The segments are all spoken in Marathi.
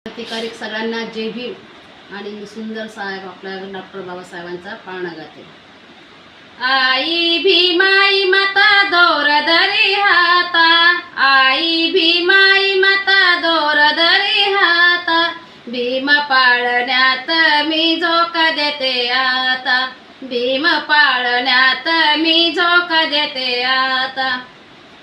क्रांतिकारी सगळ्यांना जय भीम। आणि मी सुंदर साहेब आपल्या डॉक्टर बाबासाहेबांचा पाळणा गाते। आई भीमाई माता दोर धरी हाता, आई भीमाई माता दोर धरी हाता, भीम पाळण्यात मी झोक देते आता, भीम पाळण्यात मी झोक देते आता।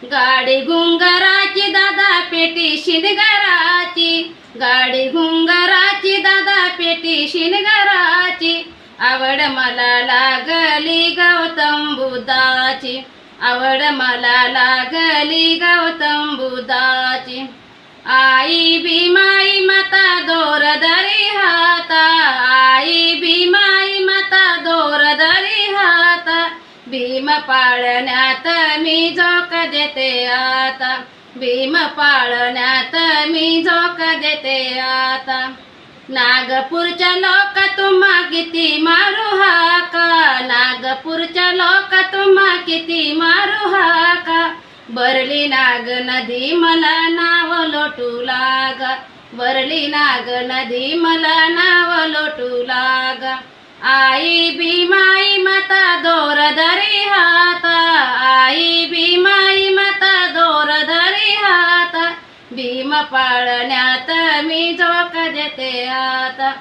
गाडी घुंगराची दादा पेटी शिनगराची, गाडी घुंगराची दादा पेटी शिनगराची, आवड मला लागली गौतम बुद्धाची, आवड मला लागली गौतम बुद्धाची। आई भीमाई माता दोर धरी हाता, आई भीमाई माता दोर धरी हाता, भीम पाळण्यात मी झोक देते आता, भीम पाळण्यात मी झोक देते आता। नागपूरच्या लोक तुम्हा किती मारू हाका, नागपूरच्या लोक तुम्हा किती मारू हाका, बरली नाग नदी मला नाव लोटू लागा, बरली नाग नदी मला नाव लोटू लागा। आई भीमाई माता दोर धरी हाता, आई भीमाई माता दोर धरी हाता, भीम पाळण्यात मी झोक देते आता।